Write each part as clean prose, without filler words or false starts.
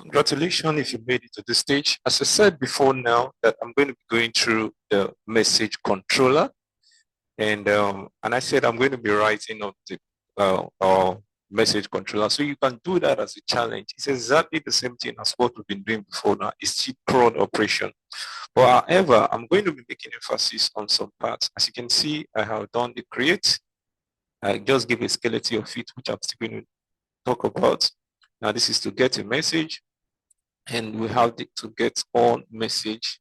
Congratulations if you made it to this stage. As I said before now that I'm going to be going through the message controller and I said I'm going to be writing up the message controller. So you can do that as a challenge. It's exactly the same thing as what we've been doing before now. It's still cron operation. But however, I'm going to be making emphasis on some parts. As you can see, I have done the create. I just give a skeleton of it, which I'm still going to talk about. Now this is to get a message, and we have to get on message.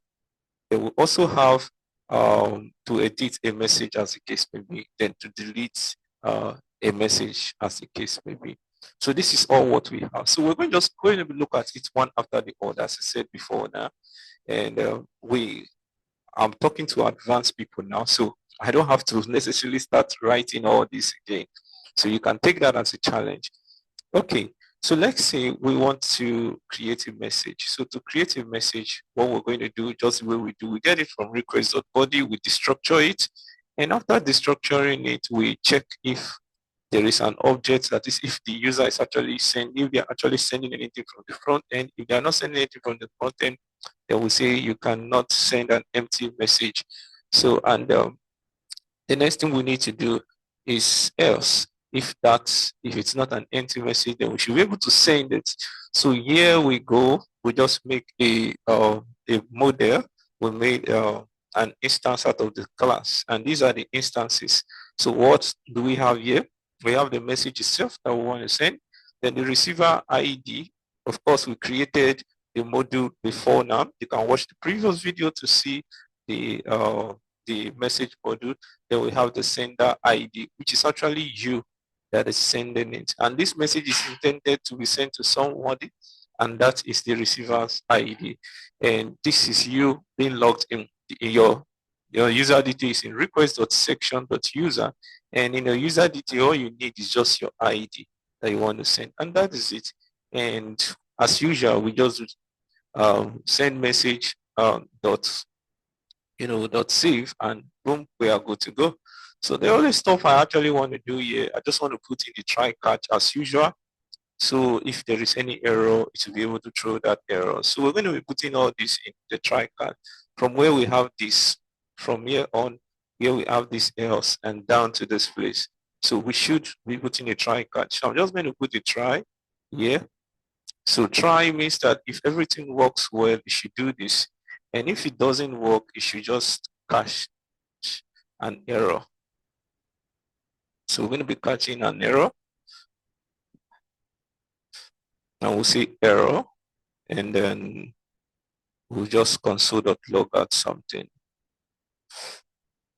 They will also have to edit a message as the case may be, then to delete a message as the case may be. So this is all what we have. So we're just going to look at it one after the other, as I said before now. And I'm talking to advanced people now, so I don't have to necessarily start writing all this again. So you can take that as a challenge. Okay, so let's say we want to create a message. So to create a message, what we're going to do, just the way we do, we get it from request.body, we destructure it. And after destructuring it, we check if there is an object, that is if the user is actually sending, if they are actually sending anything from the front end. If they are not sending anything from the front end, then we say you cannot send an empty message. So, and the next thing we need to do is else. If it's not an empty message, then we should be able to send it. So here we go. We just make a model. We made an instance out of the class, and these are the instances. So what do we have here? We have the message itself that we want to send. Then the receiver ID. Of course, we created the module before now. You can watch the previous video to see the message module. Then we have the sender ID, which is actually you that is sending it. And this message is intended to be sent to somebody, and that is the receiver's ID. And this is you being logged in. Your user details in request.section.user. And in your user detail, all you need is just your ID that you want to send. And that is it. And as usual, we just send message dot save, and boom, we are good to go. So the only stuff I actually want to do here, I just want to put in the try catch as usual. So if there is any error, it will be able to throw that error. So we're going to be putting all this in the try catch. From where we have this, from here on, here we have this else, and down to this place. So we should be putting a try catch. So I'm just going to put a try here. So try means that if everything works well, you should do this. And if it doesn't work, you should just catch an error. So we're going to be catching an error. And we'll see error. And then we'll just console.log out something.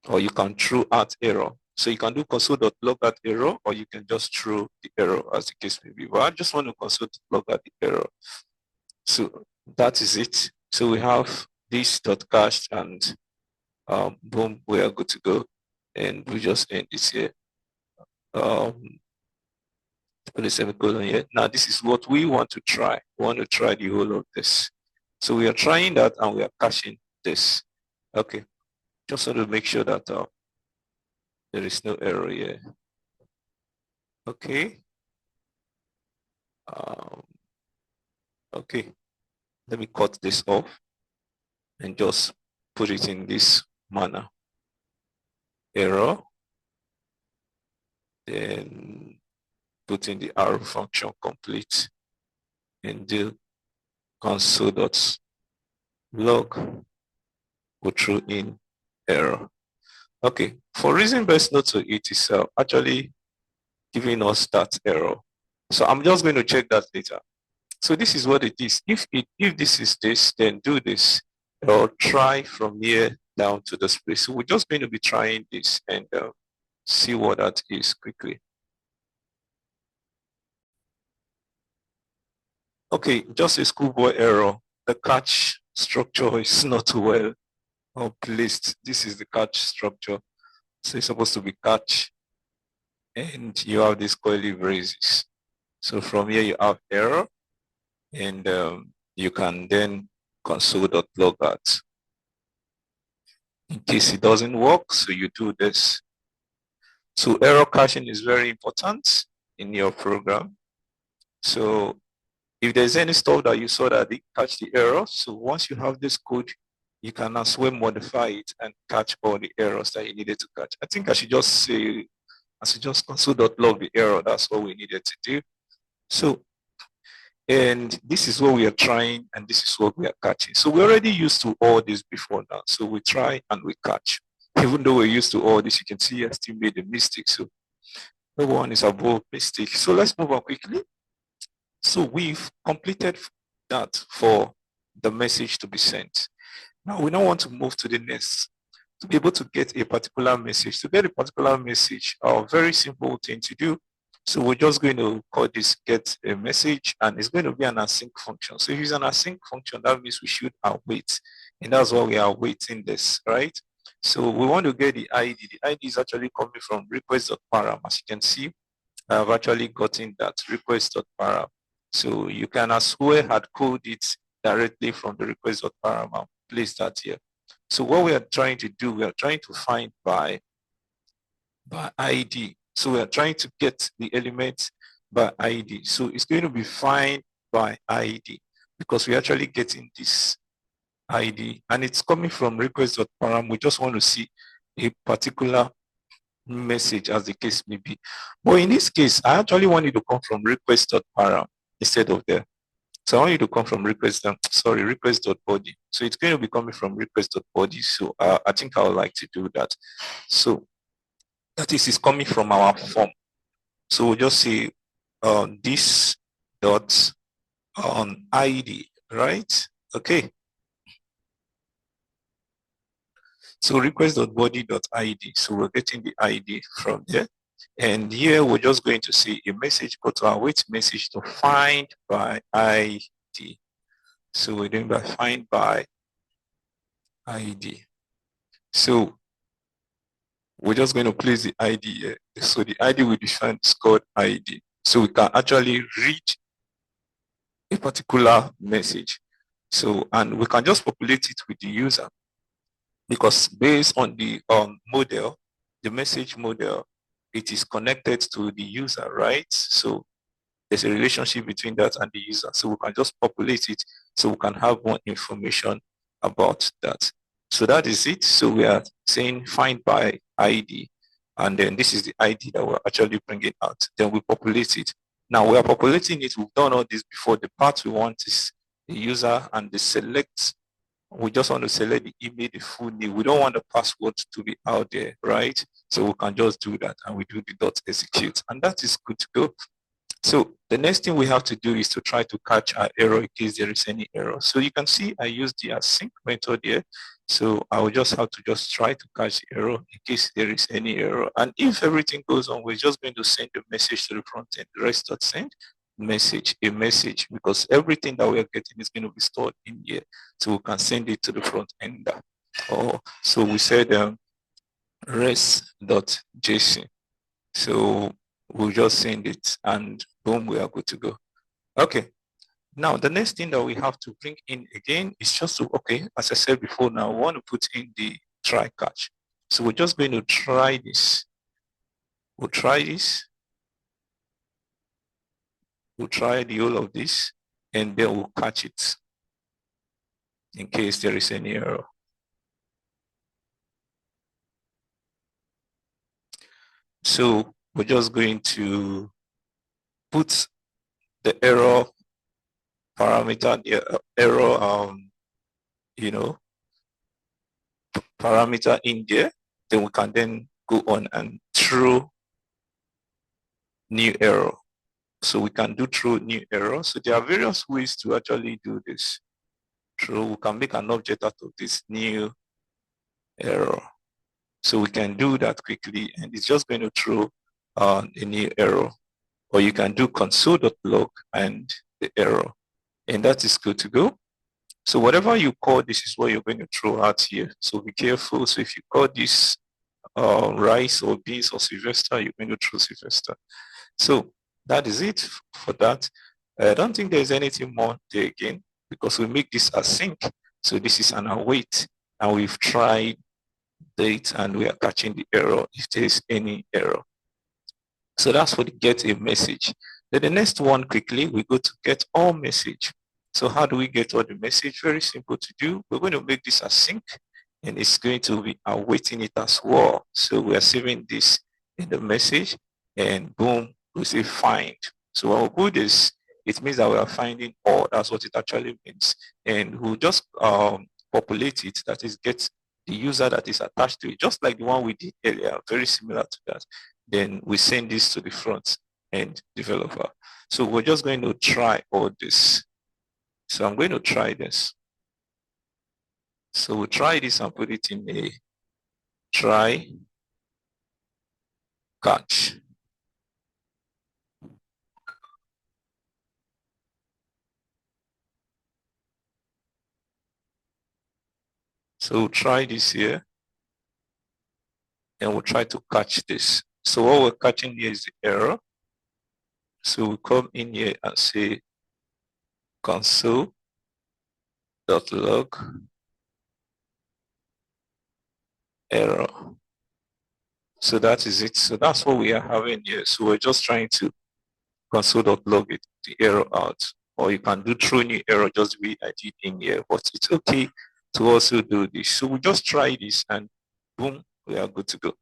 Or you can throw out error. So you can do console.log out error, or you can just throw the error as the case may be. But I just want to console.log out the error. So that is it. So we have this dot cached, and boom, we are good to go. And we just end this here. Put a semicolon here. Now this is what we want to try. We want to try the whole of this. So we are trying that, and we are caching this. Okay, just want to make sure that there is no error here. Okay. Okay, let me cut this off and just put it in this manner. Error. Then put in the arrow function complete and do console.log. Go through in error. Okay, for reason best not to it is actually giving us that error. So I'm just going to check that later. So this is what it is. If this is this, then do this, or try from here down to this place. So we're just going to be trying this and see what that is quickly. Okay, just a schoolboy error. The catch structure is not well placed. This is the catch structure. So it's supposed to be catch, and you have these curly braces. So from here you have error, and you can then console.log out. In case it doesn't work, so you do this. So error caching is very important in your program. So if there's any stuff that you saw that didn't catch the error, so once you have this code, you can as well modify it and catch all the errors that you needed to catch. I think I should just say, I should just console.log the error. That's all we needed to do. So, and this is what we are trying, and this is what we are catching. So we're already used to all this before now. So we try and we catch. Even though we're used to all this, you can see I still made a mistake. So no one is above mistake. So let's move on quickly. So we've completed that for the message to be sent. Now we don't want to move to the next. To be able to get a particular message, to get a particular message, a very simple thing to do. So we're just going to call this get a message, and it's going to be an async function. So if it's an async function, that means we should await, and that's why we are awaiting this, right? So we want to get the ID. The ID is actually coming from request.param. As you can see, I've actually gotten that request.param. So you can as well hard code it directly from the request.param and place that here. So what we are trying to do, we are trying to find by ID. So we are trying to get the elements by ID. So it's going to be find by ID because we're actually getting this ID and it's coming from request.param. We just want to see a particular message as the case may be. But in this case, I actually want it to come from request.param instead of there. So I want you to come from request.body. So it's going to be coming from request.body. So I think I would like to do that. So that is coming from our form. So we'll just say this dot on ID, right? Okay. So request.body.id. So we're getting the ID from there. And here we're just going to see a message, go to our wait message to find by ID. So we're doing by find by ID. So we're just going to place the ID here. So the ID we define is called ID. So we can actually read a particular message. So, and we can just populate it with the user because based on the model, the message model, it is connected to the user, right? So there's a relationship between that and the user. So we can just populate it so we can have more information about that. So that is it. So we are saying find by ID. And then this is the ID that we're actually bringing out. Then we populate it. Now we are populating it. We've done all this before. The part we want is the user and the select. We just want to select the email, the full name. We don't want the password to be out there, right? So we can just do that and we do the dot execute and that is good to go. So the next thing we have to do is to try to catch our error in case there is any error. So you can see I used the async method here. So I will just have to just try to catch the error in case there is any error. And if everything goes on, we're just going to send a message to the front end. The rest dot send message, a message, because everything that we are getting is going to be stored in here. So we can send it to the front end. So we said res.json. So we'll just send it and boom, we are good to go. Okay. Now, the next thing that we have to bring in again is just to, okay, as I said before, now we want to put in the try catch. So we're just going to try this. We'll try this. We'll try the whole of this and then we'll catch it in case there is any error. So we're just going to put the error parameter, parameter in there. Then we can then go on and throw new error. So we can do throw new error. So there are various ways to actually do this. We can make an object out of this new error. So we can do that quickly and it's just going to throw a new error. Or you can do console.log and the error. And that is good to go. So whatever you call this is what you're going to throw out here. So be careful. So if you call this rice or beans or Sylvester, you're going to throw Sylvester. So that is it for that. I don't think there's anything more there again because we make this async. So this is an await and we've tried date and we are catching the error if there is any error. So that's for the get a message. Then the next one quickly, we go to get all message. So how do we get all the message? Very simple to do. We're going to make this async and it's going to be awaiting it as well. So we are saving this in the message and boom, we say find. So when we do this, it means that we are finding all. That's what it actually means. And we'll just populate it, that is get the user that is attached to it, just like the one we did earlier, very similar to that. Then we send this to the front end developer. So we're just going to try all this. So I'm going to try this. So we'll try this and put it in a try catch. So we'll try this here and we'll try to catch this. So what we're catching here is the error. So we'll come in here and say console.log error. So that is it. So that's what we are having here. So we're just trying to console.log it, the error out. Or you can do throw new error just the way I did in here. But it's okay to also do this. So we just try this and boom, we are good to go.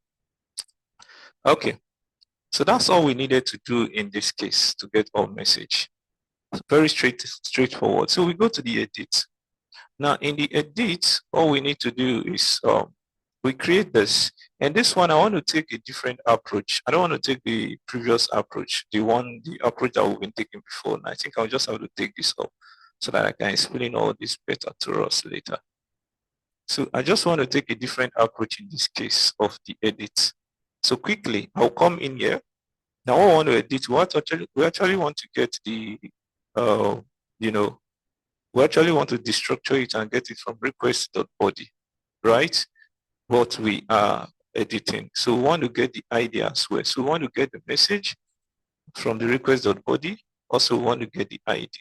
Okay. So that's all we needed to do in this case to get our message. Very straightforward. So we go to the edit. Now in the edit, all we need to do is we create this. And this one, I want to take a different approach. I don't want to take the previous approach, the approach that we've been taking before. And I think I'll just have to take this up so that I can explain all this better to us later. So I just want to take a different approach in this case of the edit. So quickly, I'll come in here. Now I want to edit. We actually want to get the, we actually want to destructure it and get it from request.body, right? What we are editing. So we want to get the ID as well. So we want to get the message from the request.body. Also, we want to get the ID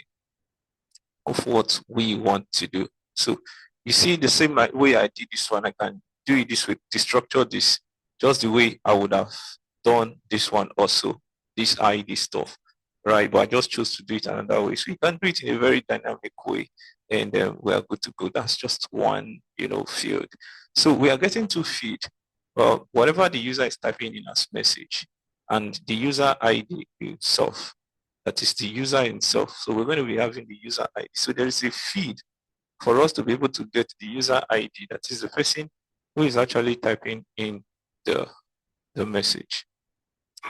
of what we want to do. So you see the same way I did this one, I can do it this way, destructure this just the way I would have done this one also, this ID stuff, right? But I just chose to do it another way. So you can do it in a very dynamic way and we are good to go. That's just one, field. So we are getting to feed whatever the user is typing in as message and the user ID itself. That is the user himself. So we're going to be having the user ID. So there is a feed for us to be able to get the user ID. That is the person who is actually typing in the message,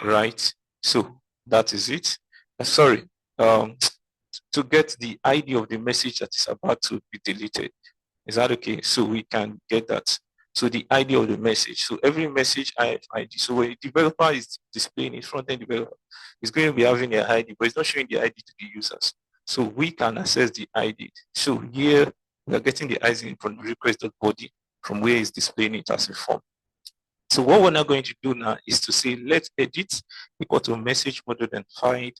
right? So that is it. Sorry, to get the ID of the message that is about to be deleted. Is that okay? So we can get that. So the ID of the message. So every message I have ID. So when the developer is displaying it, front-end developer is going to be having an ID, but it's not showing the ID to the users. So we can access the ID. So here we are getting the ID from the request.body from where it's displaying it as a form. So what we're now going to do now is to say let's edit equal to message model and find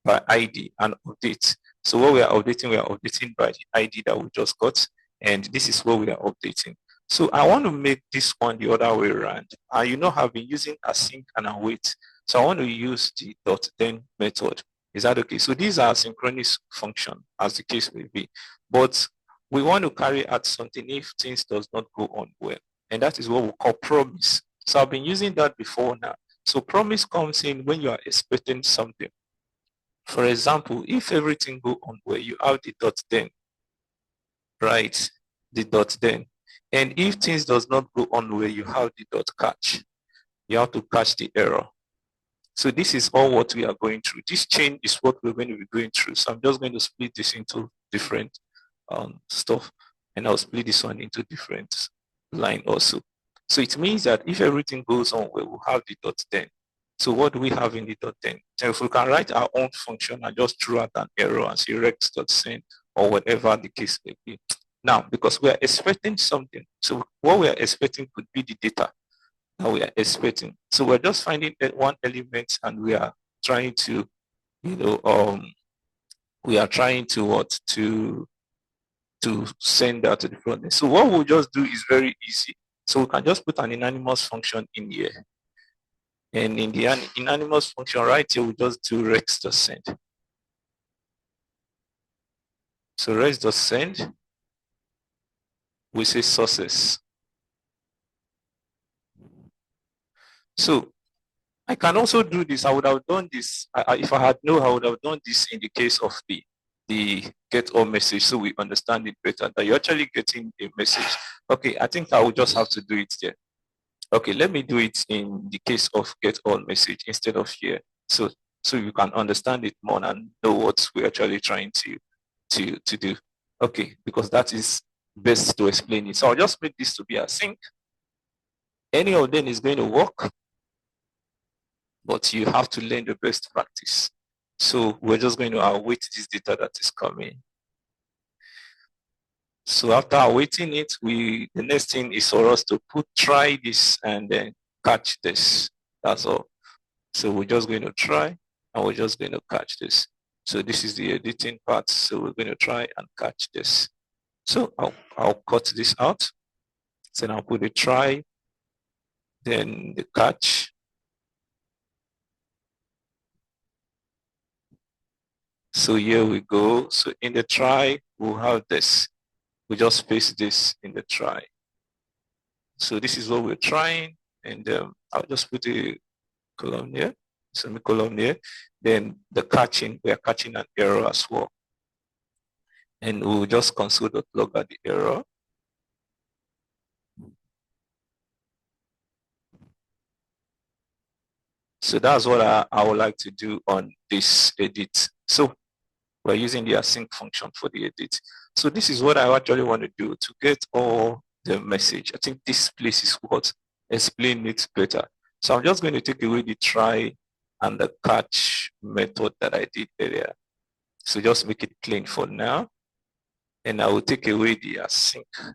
by ID and update. So what we are updating by the ID that we just got, and this is what we are updating. So I want to make this one the other way around. I've been using async and await. So I want to use the .then method. Is that okay? So these are synchronous function as the case may be, but we want to carry out something if things does not go on well. And that is what we call promise. So I've been using that before now. So promise comes in when you are expecting something. For example, if everything go on well, you have the .then, right? The .then. And if things does not go on well, you have the .catch. You have to catch the error. So this is all what we are going through. This chain is what we're going to be going through. So I'm just going to split this into different stuff. And I'll split this one into different line also. So it means that if everything goes on well, we'll have the .then. So what do we have in the .then? So if we can write our own function and just throw out an error and say rex.send or whatever the case may be. Now, because we are expecting something, so what we are expecting could be the data that we are expecting. So we're just finding one element and we are trying to, we are trying to what to send that to the front end. So what we'll just do is very easy. So we can just put an anonymous function in here. And in the anonymous function right here, we just do rex.send. So rex.send, we say sources. So I can also do this. I would have done this. If I had known, I would have done this in the case of the get all message, so we understand it better, that you're actually getting a message. Okay, I think I will just have to do it there. Okay, let me do it in the case of get all message instead of here. So you can understand it more and know what we're actually trying to do. Okay, because that is best to explain it. So I'll just make this to be async. Any of them is going to work, but you have to learn the best practice. So we're just going to await this data that is coming. So after awaiting it, the next thing is for us to try this and then catch this. That's all. So we're just going to try and we're just going to catch this. So this is the editing part. So we're going to try and catch this. So I'll cut this out. So I'll put a try, then the catch. So here we go. So in the try, we'll have this. We just paste this in the try. So this is what we're trying. And I'll just put a column here, semicolon here. Then the catching, we are catching an error as well. And we'll just console.log at the error. So that's what I would like to do on this edit. So we're using the async function for the edit. So this is what I actually want to do to get all the message. I think this place is what explain it better. So I'm just going to take away the try and the catch method that I did earlier. So just make it clean for now. And I will take away the async.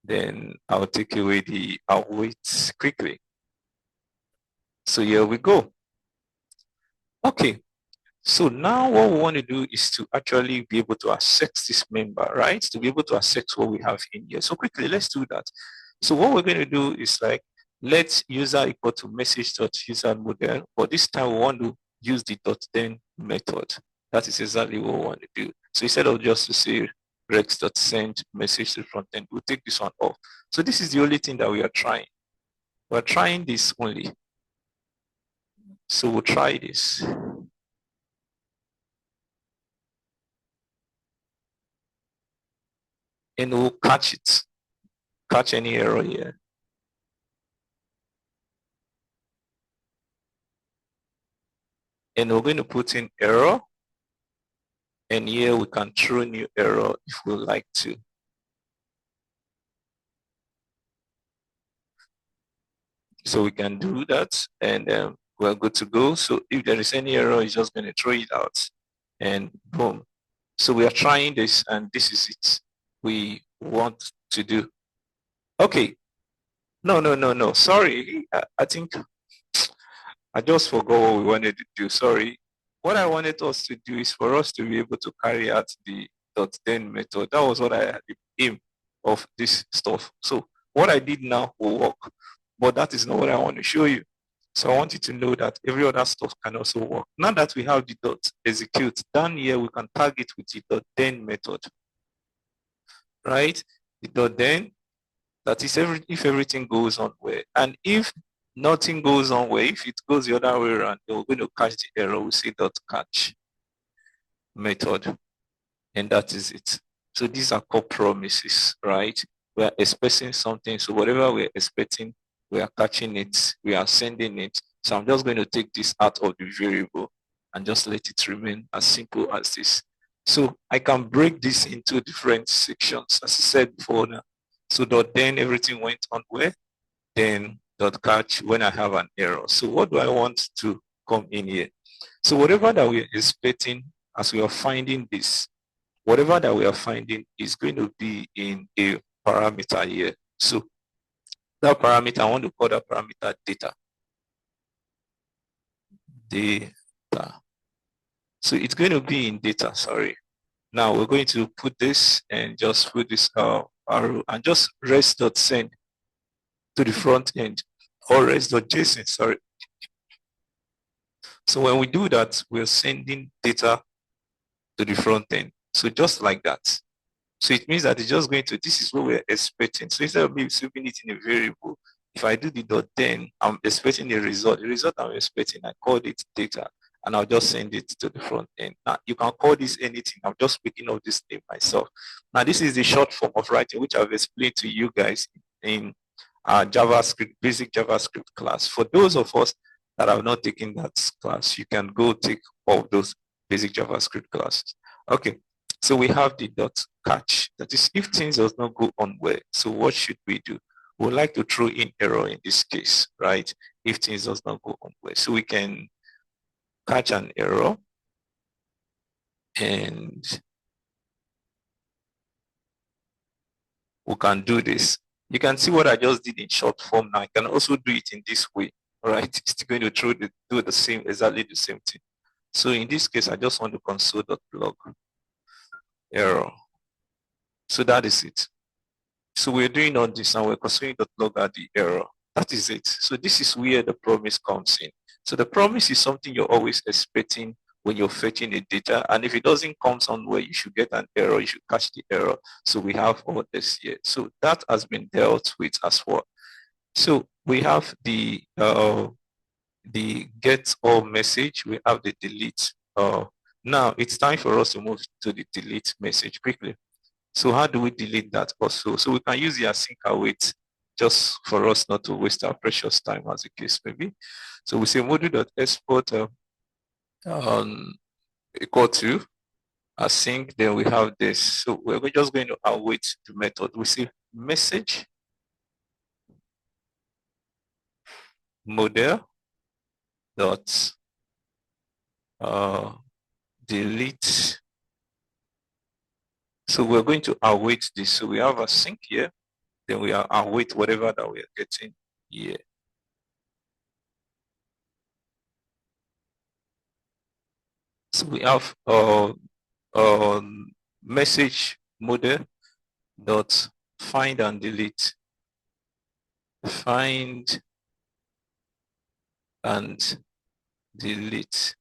Then I'll take away the await quickly. So here we go. Okay. So now what we want to do is to actually be able to access this member, right? To be able to access what we have in here. So quickly, let's do that. So what we're going to do is like, let user equal to message.user model, but this time we want to use the .then method. That is exactly what we want to do. So instead of just to say rex.send message to the front end, we'll take this one off. So this is the only thing that we are trying. We're trying this only. So we'll try this. And we'll catch it, catch any error here. And we're going to put in error. And here we can throw new error if we like to. So we can do that and we're good to go. So if there is any error, it's just going to throw it out and boom. So we are trying this and this is it we want to do. Okay. No. Sorry. I think I just forgot what we wanted to do. Sorry. What I wanted us to do is for us to be able to carry out the .then method. That was what I had the aim of this stuff. So what I did now will work, but that is not what I want to show you. So I want you to know that every other stuff can also work. Now that we have the .execute down here, we can tag it with the .then method, right? The .then, that is if everything goes on well. And if nothing goes on well, if it goes the other way around, then we're going to catch the error. We say .catch method, and that is it. So these are called promises, right? We are expecting something. So whatever we're expecting, we are catching it, we are sending it. So I'm just going to take this out of the variable and just let it remain as simple as this. So I can break this into different sections, as I said before now. So .then everything went on well, then .catch when I have an error. So what do I want to come in here? So whatever that we're expecting as we are finding this, whatever that we are finding is going to be in a parameter here. So that parameter, I want to call that parameter data. Data. So it's going to be in data, sorry. Now we're going to put this and just put this arrow and just res.send to the front end or res.json, sorry. So when we do that, we're sending data to the front end. So just like that. So it means that it's just going to, this is what we're expecting. So instead of me saving it in a variable, if I do the dot, then I'm expecting a result. The result I'm expecting, I call it data, and I'll just send it to the front end. Now, you can call this anything. I'm just picking up this name myself. Now, this is the short form of writing, which I've explained to you guys in JavaScript, basic JavaScript class. For those of us that have not taken that class, you can go take all those basic JavaScript classes. Okay, so we have the dot catch. That is, if things does not go on well, so what should we do? We would like to throw in error in this case, right? If things does not go on well. So we can catch an error and we can do this. You can see what I just did in short form now. I can also do it in this way, all right? It's going to do the same, exactly the same thing. So in this case, I just want to console.log error. So that is it. So we're doing all this and we're console.log at the error. That is it. So this is where the promise comes in. So the promise is something you're always expecting when you're fetching the data. And if it doesn't come somewhere, you should get an error, you should catch the error. So we have all this here. So that has been dealt with as well. So we have the get all message, we have the delete. Now it's time for us to move to the delete message quickly. So how do we delete that also? So we can use the async await just for us not to waste our precious time, as the case may be. So we say module.export equal to async, then we have this. So we're just going to await the method. We say message model dot delete. So we're going to await this. So we have async here, then we are await whatever that we are getting here. So we have message model dot find and delete. Find and delete.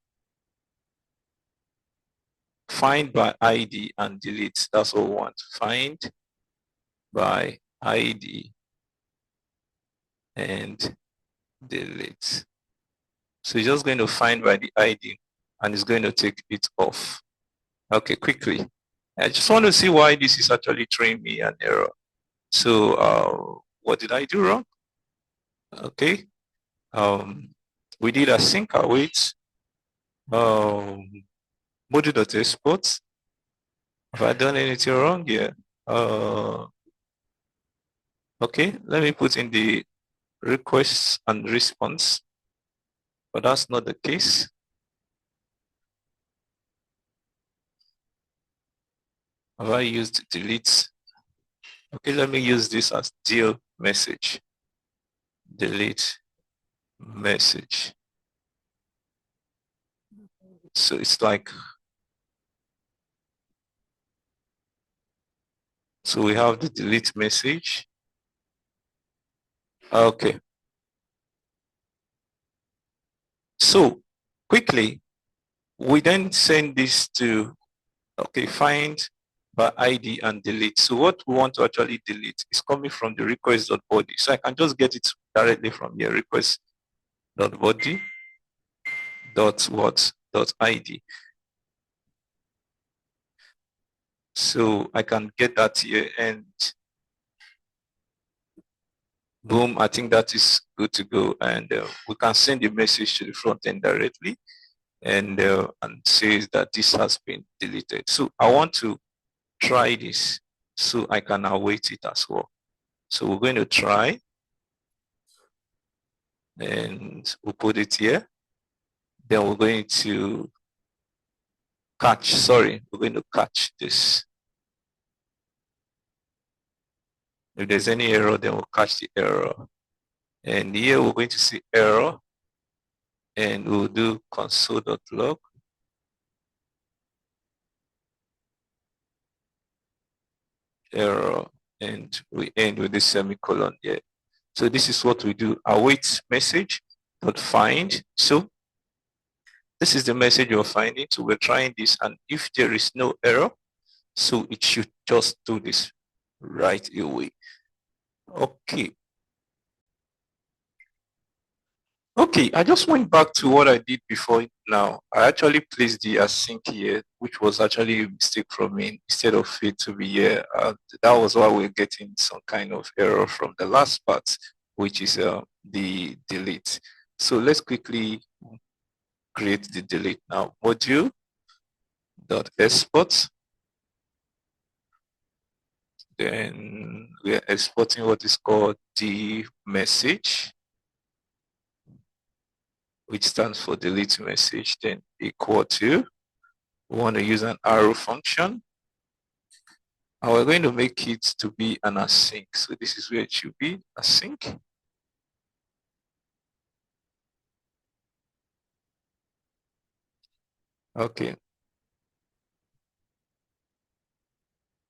Find by ID and delete. That's all we want. Find by ID and delete. So you're just going to find by the ID and it's going to take it off. Okay, quickly. I just want to see why this is actually throwing me an error. So what did I do wrong? Okay. We did async await module.export. Have I done anything wrong here? Okay, let me put in the requests and response, but that's not the case. Have I used delete? Okay, let me use this as deal message. Delete message. So it's like, so we have the delete message. Okay. So quickly, we then send this to, okay, find by ID and delete. So what we want to actually delete is coming from the request.body. So I can just get it directly from here, request.body dot what dot ID. So I can get that here and boom, I think that is good to go. And we can send a message to the front end directly and says that this has been deleted. So I want to try this so I can await it as well. So we're going to try and we'll put it here. Then we're going to catch, sorry, we're going to catch this. If there's any error, then we'll catch the error. And here we're going to see error and we'll do console.log. Error and we end with the semicolon here. So this is what we do. Await message dot find. So This is the message you're finding. So we're trying this, and if there is no error, so it should just do this right away. Okay. Okay, I just went back to what I did before now. I actually placed the async here, which was actually a mistake from me instead of it to be here. That was why we're getting some kind of error from the last part, which is the delete. So let's quickly create the delete now. Module dot export. Then we are exporting what is called the message, which stands for delete message, then equal to, we want to use an arrow function, and we're going to make it to be an async. So this is where it should be, async. Okay.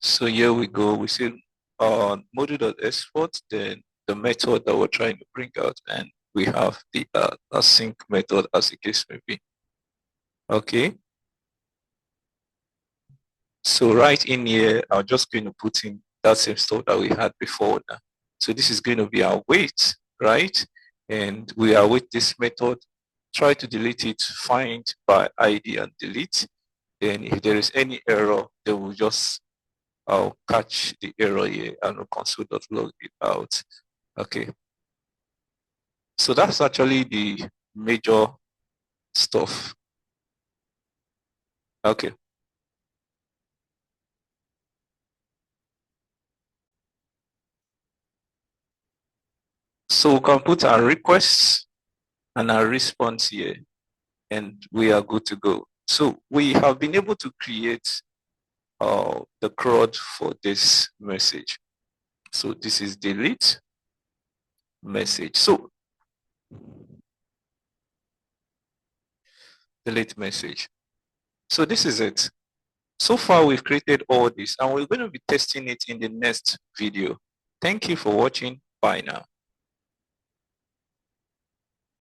So here we go. We say module.export, then the method that we're trying to bring out, and we have the async method as the case may be. Okay. So right in here, I'm just going to put in that same stuff that we had before now. So this is going to be our wait, right? And we await this method. Try to delete it, find by ID and delete. Then if there is any error, they will just catch the error here and console.log it out. Okay. So that's actually the major stuff. Okay. So we can put our requests and our response here, and we are good to go. So we have been able to create the CRUD for this message. So this is delete message. So delete message. So this is it. So far we've created all this, and we're going to be testing it in the next video. Thank you for watching. Bye now.